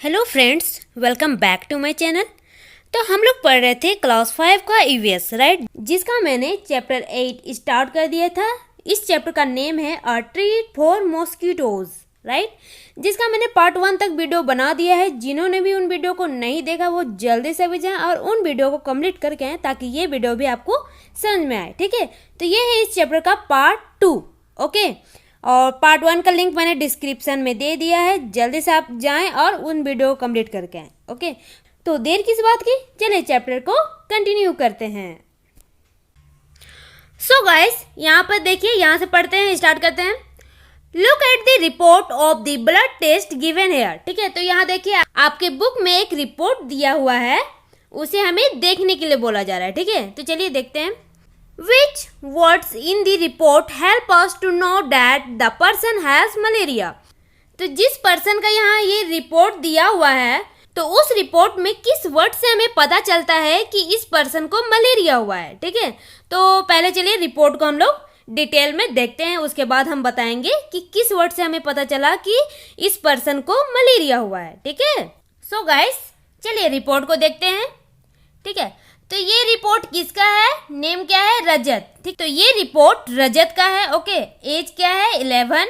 Hello friends, welcome back to my channel. तो हम लोग पढ़ रहे थे क्लास 5 का ईवीएस, राइट, जिसका मैंने चैप्टर 8 स्टार्ट कर दिया था। इस चैप्टर का नेम है a treat for mosquitoes, right, जिसका मैंने पार्ट 1 तक वीडियो बना दिया है। जिन्होंने भी उन वीडियो को नहीं देखा वो जल्दी से भी जाएं और उन वीडियो को कंप्लीट करके आएँ ताकि ये वीडियो भी आपको समझ में आए, ठीक है। तो ये है इस चैप्टर का पार्ट 2, ओके। और पार्ट 1 का लिंक मैंने डिस्क्रिप्शन में दे दिया है, जल्दी से आप जाएं और उन वीडियो को कंप्लीट करके आएँ, ओके। तो देर किस बात की, चलिए चैप्टर को कंटिन्यू करते हैं। सो गाइस, यहाँ पर देखिए, यहाँ से पढ़ते हैं, स्टार्ट करते हैं। Look at the report of the blood test given here, ठीक है। तो यहाँ देखिए आपके बुक में एक रिपोर्ट दिया हुआ है, उसे हमें देखने के लिए बोला जा रहा है, ठीक है। तो चलिए देखते हैं। Which words in the report help us to know that the person has malaria? तो जिस पर्सन का यहाँ ये रिपोर्ट दिया हुआ है, तो उस रिपोर्ट में किस वर्ड से हमें पता चलता है कि इस पर्सन को मलेरिया हुआ है, ठीक है। तो पहले चलिए रिपोर्ट को हम लोग डिटेल में देखते हैं, उसके बाद हम बताएंगे कि किस वर्ड से हमें पता चला कि इस पर्सन को मलेरिया हुआ है, ठीक है। सो गाइस, चलिए रिपोर्ट को देखते हैं, ठीक है। तो ये रिपोर्ट किसका है, नेम क्या है, रजत, ठीक। तो ये रिपोर्ट रजत का है, ओके। एज क्या है, 11,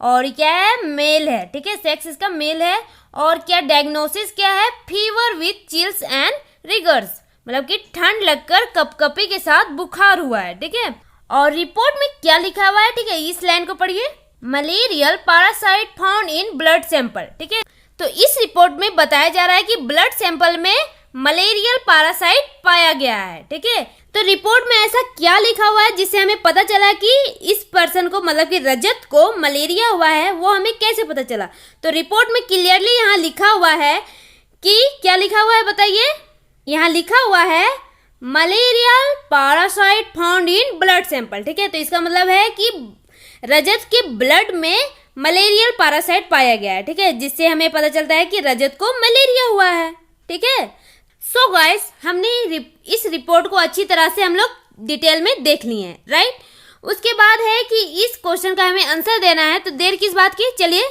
और क्या है, मेल है, ठीक है, सेक्स इसका मेल है। और क्या डायग्नोसिस क्या है, fever with chills and riggers, मतलब कि ठंड लगकर कपकपी के साथ बुखार हुआ है, ठीक है। और रिपोर्ट में क्या लिखा हुआ है, ठीक है, इस लाइन को पढ़िए, malarial parasite found in blood sample, ठीक है। तो इस रिपोर्ट में बताया जा रहा है कि ब्लड सैंपल में मलेरियल पैरासाइट पाया गया है, ठीक है। तो रिपोर्ट में ऐसा क्या लिखा हुआ है जिससे हमें पता चला कि इस पर्सन को, मतलब कि रजत को मलेरिया हुआ है, वो हमें कैसे पता चला। तो रिपोर्ट में क्लियरली यहाँ लिखा हुआ है कि क्या लिखा हुआ है बताइए। यहाँ लिखा हुआ है malarial parasite found in blood sample, ठीक है। तो इसका मतलब है कि रजत के ब्लड में मलेरियल पैरासाइट पाया गया है, ठीक है, जिससे हमें पता चलता है कि रजत को मलेरिया हुआ है, ठीक है। सो गाइस, हमने इस रिपोर्ट को अच्छी तरह से हम लोग डिटेल में देख लिए हैं, राइट। उसके बाद है कि इस क्वेश्चन का हमें आंसर देना है। तो देर किस बात की, चलिए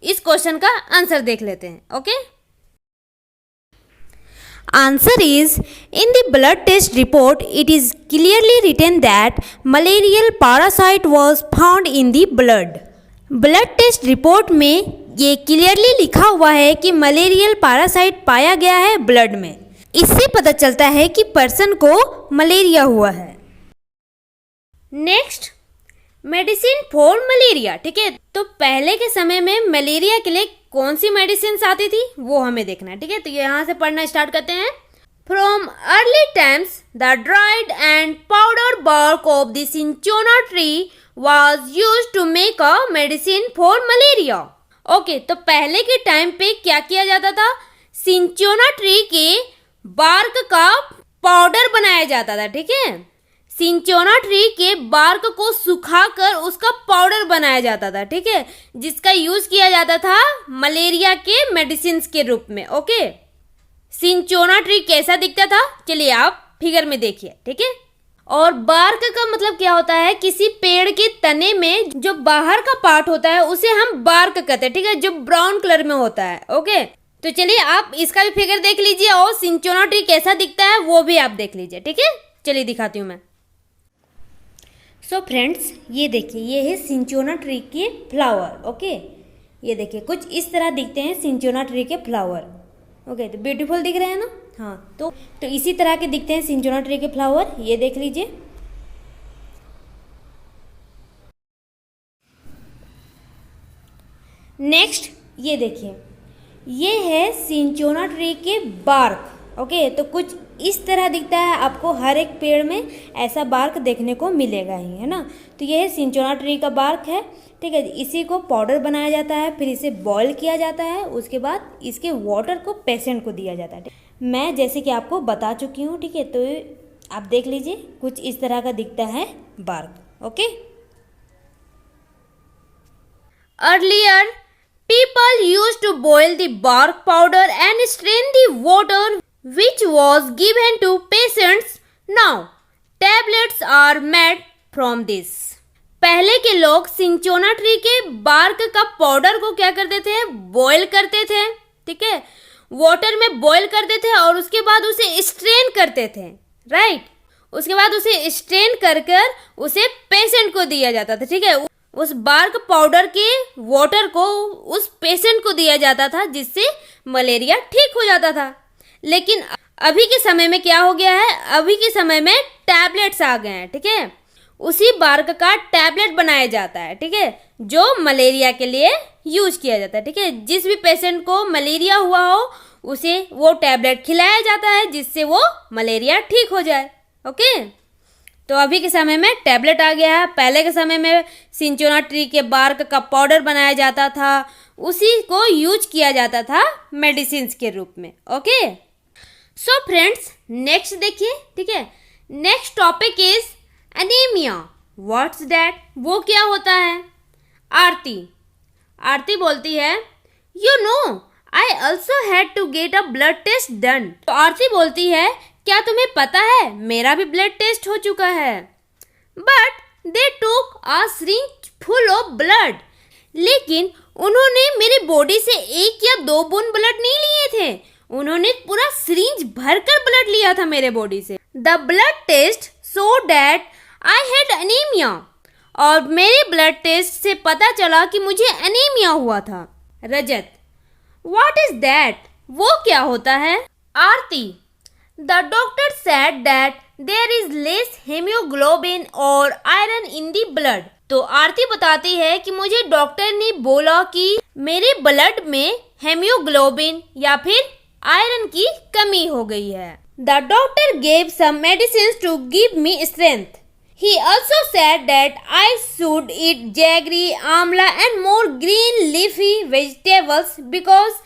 इस क्वेश्चन का आंसर देख लेते हैं, okay. Answer is, in the blood test report it is clearly written that malarial parasite was found in the blood. Blood test report में ये क्लियरली लिखा हुआ है कि मलेरियल पैरासाइट पाया गया है ब्लड में। इससे पता चलता है कि पर्सन को मलेरिया हुआ है। नेक्स्ट, मेडिसिन फॉर मलेरिया, ठीक है। तो पहले के समय में मलेरिया के लिए कौन सी मेडिसिन आती थी वो हमें देखना है, ठीक है। तो यहाँ से पढ़ना स्टार्ट करते हैं। From early times the dried and powder bark of the सिंचोना tree was used to make a medicine for malaria. Okay, तो पहले के टाइम पे क्या किया जाता था, सिंचोना ट्री के बार्क का पाउडर बनाया जाता था, ठीक है। सिंचोना ट्री के बार्क को सुखाकर उसका पाउडर बनाया जाता था, ठीक है, जिसका यूज किया जाता था मलेरिया के मेडिसिन के रूप में, ओके। सिंचोना ट्री कैसा दिखता था, चलिए आप फिगर में देखिए, ठीक है। और बार्क का मतलब क्या होता है, किसी पेड़ के तने में जो बाहर का पार्ट होता है उसे हम बार्क कहते हैं, ठीक है, जो ब्राउन कलर में होता है, ओके। तो चलिए आप इसका भी फिगर देख लीजिए और सिंचोना ट्री कैसा दिखता है वो भी आप देख लीजिए, ठीक है। चलिए दिखाती हूँ मैं। सो फ्रेंड्स, ये देखिए, ये है सिंचोना ट्री के फ्लावर, ओके। ये देखिए कुछ इस तरह दिखते हैं सिंचोना ट्री के फ्लावर, ओके। तो ब्यूटीफुल दिख रहे हैं ना, हाँ। तो इसी तरह के दिखते हैं सिंचोना ट्री के फ्लावर, ये देख लीजिए। नेक्स्ट, ये देखिए, ये है सिंचोना ट्री के बार्क, ओके। तो कुछ इस तरह दिखता है, आपको हर एक पेड़ में ऐसा बार्क देखने को मिलेगा ही, है ना। तो ये है सिंचोना ट्री का बार्क है, ठीक है। इसी को पाउडर बनाया जाता है, फिर इसे बॉईल किया जाता है, उसके बाद इसके वाटर को पेशेंट को दिया जाता है। मैं जैसे कि आपको बता चुकी हूँ, ठीक है। तो आप देख लीजिए कुछ इस तरह का दिखता है bark, okay. Earlier people used to boil the bark powder and strain the water which was given to patients. Now, tablets are made from this. पहले के लोग सिंचोना ट्री के बार्क का पाउडर को क्या करते थे, बॉयल करते थे, ठीक है, वाटर में बॉईल करते थे और उसके बाद उसे स्ट्रेन करते थे, राइट। उसके बाद उसे स्ट्रेन कर कर उसे पेशेंट को दिया जाता था, ठीक है। उस बार्क पाउडर के वाटर को उस पेशेंट को दिया जाता था जिससे मलेरिया ठीक हो जाता था। लेकिन अभी के समय में क्या हो गया है, अभी के समय में टैबलेट्स आ गए हैं, ठीक है। उसी बार्क का टैबलेट बनाया जाता है, ठीक है, जो मलेरिया के लिए यूज किया जाता है, ठीक है। जिस भी पेशेंट को मलेरिया हुआ हो उसे वो टैबलेट खिलाया जाता है जिससे वो मलेरिया ठीक हो जाए, ओके। तो अभी के समय में टैबलेट आ गया है। पहले के समय में सिंचोना ट्री के बार्क का पाउडर बनाया जाता था, उसी को यूज किया जाता था मेडिसिन के रूप में, ओके। सो फ्रेंड्स, नेक्स्ट देखिए, ठीक है। Next topic is anaemia. What's that? वो क्या होता है? आरती बोलती है, you know I also had to get a blood test done. तो आरती बोलती है, क्या तुम्हें पता है मेरा भी ब्लड टेस्ट हो चुका है। बट दे टूक अ सिरिंज फुल ऑफ ब्लड। लेकिन उन्होंने मेरी बॉडी से 1 या 2 बूंद ब्लड नहीं लिए थे, उन्होंने पूरा सिरिंज भरकर ब्लड लिया था मेरे बॉडी से। The blood test show that I had anaemia. और मेरे ब्लड टेस्ट से पता चला कि मुझे एनीमिया हुआ था। Rajat, what is that? वो क्या होता है? Aarti, the doctor said that there is less haemoglobin और आयरन इन द ब्लड। तो आरती बताती है कि मुझे डॉक्टर ने बोला कि मेरे ब्लड में हेमोग्लोबिन या फिर आयरन की कमी हो गई है। The doctor gave some medicine to give me strength. He also said that I should eat jaggery, amla and more green leafy vegetables because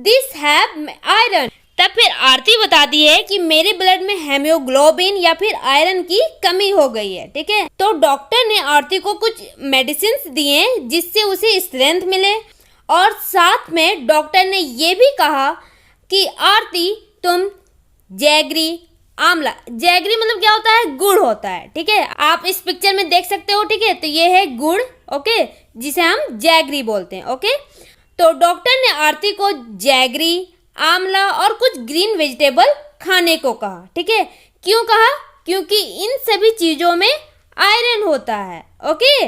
these have iron. तब फिर आरती बताती है कि मेरे ब्लड में हेमोग्लोबिन या फिर आयरन की कमी हो गई है, ठीक है। तो डॉक्टर ने आरती को कुछ मेडिसिन दिए जिससे उसे स्ट्रेंथ मिले, और साथ में डॉक्टर ने ये भी कहा कि आरती तुम जैगरी, आंवला, जैगरी मतलब क्या होता है? गुड़ होता है, ठीक है। आप इस पिक्चर में देख सकते हो, ठीक है। तो ये है गुड़, ओके, जिसे हम जैगरी बोलते हैं, ओके। तो डॉक्टर ने आरती को जैगरी, आंवला और कुछ ग्रीन वेजिटेबल खाने को कहा, ठीक है। क्यों कहा? क्योंकि इन सभी चीजों में आयरन होता है, ओके।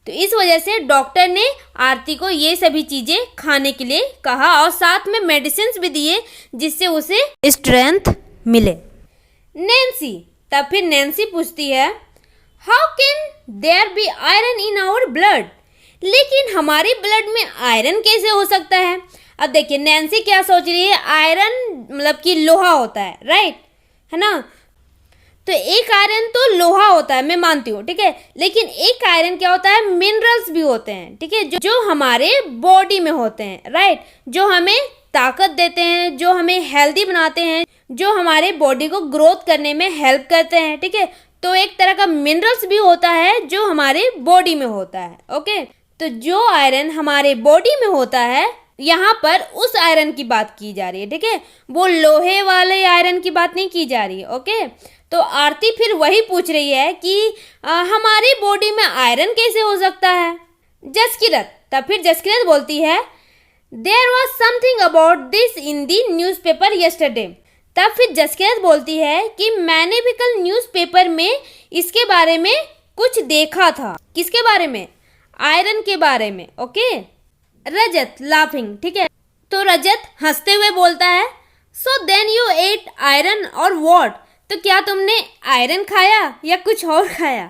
तो इस वजह से डॉक्टर ने आरती को ये सभी चीजें खाने के लिए कहा और साथ में मेडिसिन भी दिए जिससे उसे स्ट्रेंथ मिले। नैन्सी, तब फिर नैन्सी पूछती है, how can there be iron in our blood? लेकिन हमारे ब्लड में आयरन कैसे हो सकता है? अब देखिए नैन्सी क्या सोच रही है, आयरन मतलब कि लोहा होता है, राइट, है ना। तो एक आयरन तो लोहा होता है, मैं मानती हूँ, ठीक है। लेकिन एक आयरन क्या होता है? मिनरल्स भी होते हैं, ठीक है, जो हमारे बॉडी में होते हैं, राइट, जो हमें ताकत देते हैं, जो हमें हेल्दी बनाते हैं, जो हमारे बॉडी को ग्रोथ करने में हेल्प करते हैं, ठीक है। तो एक तरह का मिनरल्स भी होता है जो हमारे बॉडी में होता है, ओके। तो जो आयरन हमारे बॉडी में होता है, यहाँ पर उस आयरन की बात की जा रही है, ठीक है। वो लोहे वाले आयरन की बात नहीं की जा रही है, ओके। तो आरती फिर वही पूछ रही है कि हमारी बॉडी में आयरन कैसे हो सकता है? जसकीरत, तब फिर जसकीरत बोलती है, there was something about this in the newspaper yesterday. तब फिर जसकीरत बोलती है कि मैंने भी कल न्यूज़पेपर में इसके बारे में कुछ देखा था। किसके बारे में? आयरन के बारे में, ओके। रजत लाफिंग, ठीक है। तो रजत हंसते हुए बोलता है, so then you ate iron or what? तो क्या तुमने आयरन खाया या कुछ और खाया?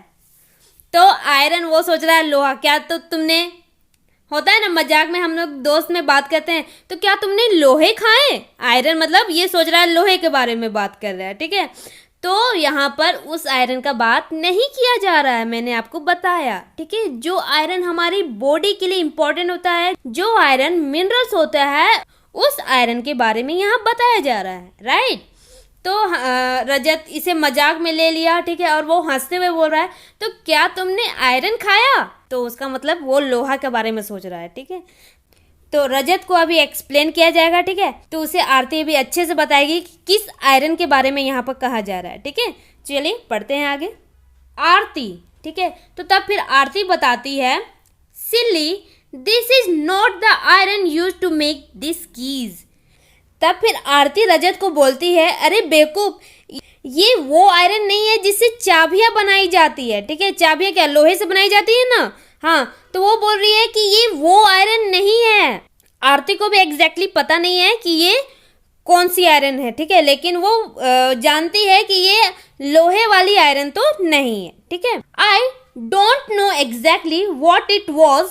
तो आयरन वो सोच रहा है लोहा, क्या तो तुमने, होता है ना मजाक में हम लोग दोस्त में बात करते हैं, तो क्या तुमने लोहे खाए? आयरन मतलब ये सोच रहा है लोहे के बारे में बात कर रहा है, ठीक है। तो यहाँ पर उस आयरन का बात नहीं किया जा रहा है, मैंने आपको बताया, ठीक है। जो आयरन हमारी बॉडी के लिए इम्पोर्टेंट होता है, जो आयरन मिनरल्स होता है, उस आयरन के बारे में यहाँ बताया जा रहा है, राइट। तो रजत इसे मजाक में ले लिया, ठीक है, और वो हंसते हुए बोल रहा है, तो क्या तुमने आयरन खाया? तो उसका मतलब वो लोहा के बारे में सोच रहा है, ठीक है। तो रजत को अभी एक्सप्लेन किया जाएगा, ठीक है। तो उसे आरती भी अच्छे से बताएगी कि किस आयरन के बारे में यहाँ पर कहा जा रहा है, ठीक है। चलिए पढ़ते हैं आगे। आरती, ठीक है। तो तब फिर आरती बताती है, silly this is not the iron use to make this keys. तब फिर आरती रजत को बोलती है, अरे बेवकूफ, ये वो आयरन नहीं है जिससे चाबियां बनाई जाती है। ठीक है, चाबियां क्या लोहे से बनाई जाती है ना। हाँ, तो वो बोल रही है कि ये वो आयरन नहीं है। आरती को भी एग्जैक्टली पता नहीं है कि ये कौन सी आयरन है। ठीक है, लेकिन वो जानती है कि ये लोहे वाली आयरन तो नहीं है। ठीक है, I don't know exactly what it was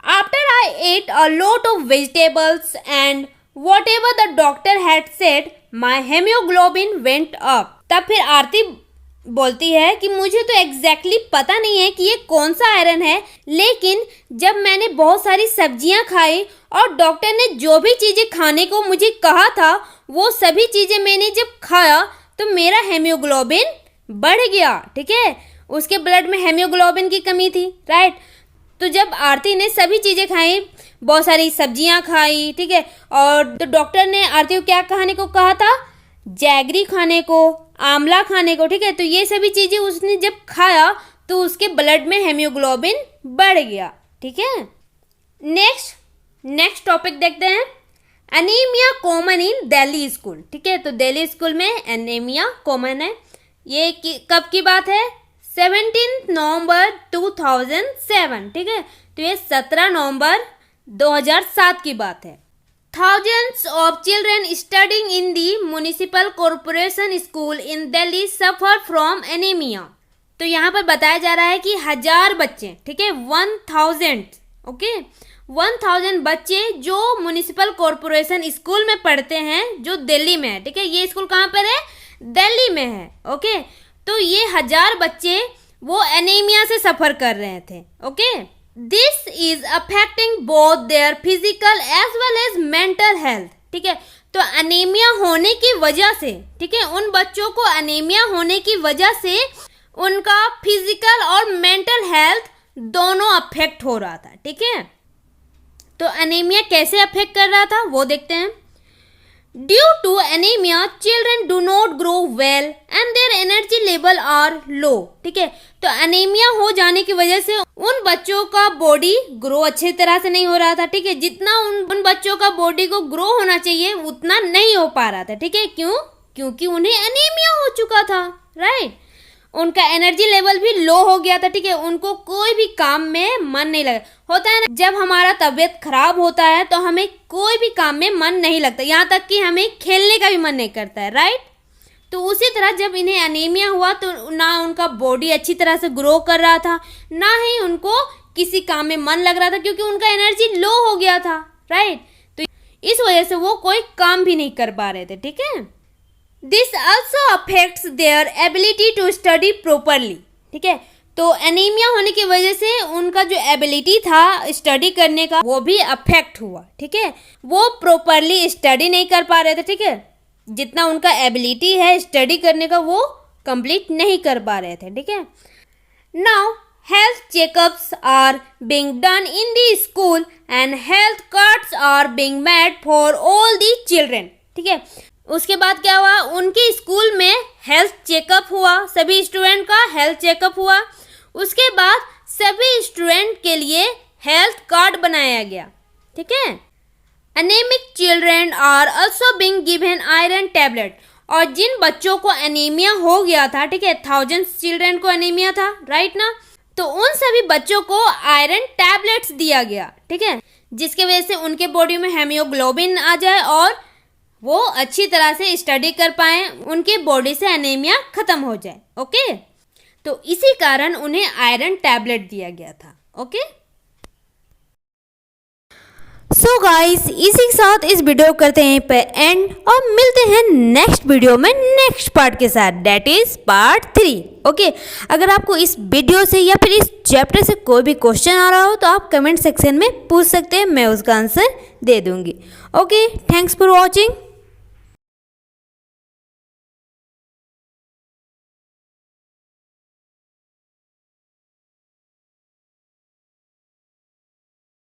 after I at a lot of vegetables and whatever the doctor had said, my hemoglobin went up। तब फिर आरती बोलती है कि मुझे तो एग्जैक्टली पता नहीं है कि ये कौन सा आयरन है, लेकिन जब मैंने बहुत सारी सब्जियां खाई और डॉक्टर ने जो भी चीज़ें खाने को मुझे कहा था वो सभी चीज़ें मैंने जब खाया तो मेरा हेमोग्लोबिन बढ़ गया। ठीक है, उसके ब्लड में हेमोग्लोबिन की कमी थी, राइट। तो जब आरती ने सभी चीज़ें खाई, बहुत सारी सब्जियां खाई, ठीक है, और तो डॉक्टर ने आरती को क्या खाने को कहा था, जैगरी खाने को, आंवला खाने को। ठीक है, तो ये सभी चीज़ें उसने जब खाया तो उसके ब्लड में हेमोग्लोबिन बढ़ गया। ठीक है, नेक्स्ट टॉपिक देखते हैं, anaemia common in Delhi school. ठीक है, तो दिल्ली स्कूल में एनीमिया कॉमन है। ये कब की बात है, 17 नवंबर 2007। ठीक है, तो ये 17 नवंबर 2007 की बात है। Thousands of children studying in the municipal corporation school in Delhi suffer from anemia। तो यहाँ पर बताया जा रहा है कि 1000 बच्चे, ठीक है, 1000, ओके, 1000 बच्चे जो म्यूनिसिपल कॉरपोरेशन स्कूल में पढ़ते हैं जो दिल्ली में है। ठीक है, ये स्कूल कहाँ पर है, दिल्ली में है। ओके, तो ये 1000 बच्चे वो एनीमिया से सफ़र कर रहे थे। Okay, this is affecting both their physical as well as mental health. ठीक है, तो एनीमिया होने की वजह से, ठीक है, उन बच्चों को एनीमिया होने की वजह से उनका फिजिकल और मेंटल हेल्थ दोनों अफेक्ट हो रहा था। ठीक है, तो एनीमिया कैसे अफेक्ट कर रहा था वो देखते हैं। Due to anaemia children do not grow well and their energy level are low. ठीक है, तो एनीमिया हो जाने की वजह से उन बच्चों का बॉडी ग्रो अच्छी तरह से नहीं हो रहा था। ठीक है, जितना उन बच्चों का बॉडी को ग्रो होना चाहिए उतना नहीं हो पा रहा था। ठीक है, क्योंकि उन्हें एनीमिया हो चुका था, राइट। उनका एनर्जी लेवल भी लो हो गया था। ठीक है, उनको कोई भी काम में मन नहीं लगा। होता है ना, जब हमारा तबीयत खराब होता है तो हमें कोई भी काम में मन नहीं लगता, यहाँ तक कि हमें खेलने का भी मन नहीं करता है, राइट। तो उसी तरह जब इन्हें एनीमिया हुआ तो ना उनका बॉडी अच्छी तरह से ग्रो कर रहा था, ना ही उनको किसी काम में मन लग रहा था, क्योंकि उनका एनर्जी लो हो गया था, राइट। तो इस वजह से वो कोई काम भी नहीं कर पा रहे थे। ठीक है, this also affects their ability to study properly. ठीक है, तो एनीमिया होने की वजह से उनका जो एबिलिटी था स्टडी करने का वो भी अफेक्ट हुआ। ठीक है, वो प्रॉपरली स्टडी नहीं कर पा रहे थे। ठीक है, जितना उनका एबिलिटी है स्टडी करने का वो कंप्लीट नहीं कर पा रहे थे। ठीक है, now health checkups are being done in the school and health cards are being made for all the children. ठीक है, उसके बाद क्या हुआ, उनके स्कूल में हेल्थ चेकअप हुआ, सभी स्टूडेंट का हेल्थ चेकअप हुआ। उसके बाद सभी स्टूडेंट के लिए हेल्थ कार्ड बनाया गया। ठीक है, anaemic children are also being given iron tablet. और जिन बच्चों को एनीमिया हो गया था, ठीक है, 1000 चिल्ड्रेन को एनीमिया था, राइट ना, तो उन सभी बच्चों को आयरन टैबलेट्स दिया गया। ठीक है, जिसके वजह से उनके बॉडी में हेमोग्लोबिन आ जाए और वो अच्छी तरह से स्टडी कर पाए, उनके बॉडी से एनीमिया खत्म हो जाए। ओके, तो इसी कारण उन्हें आयरन टैबलेट दिया गया था। ओके, सो गाइस, इसी के साथ इस वीडियो करते हैं पे एंड और मिलते हैं नेक्स्ट वीडियो में नेक्स्ट पार्ट के साथ, दैट इज पार्ट 3। ओके, अगर आपको इस वीडियो से या फिर इस चैप्टर से कोई भी क्वेश्चन आ रहा हो तो आप कमेंट सेक्शन में पूछ सकते हैं, मैं उसका आंसर दे दूंगी। Okay, thanks for watching.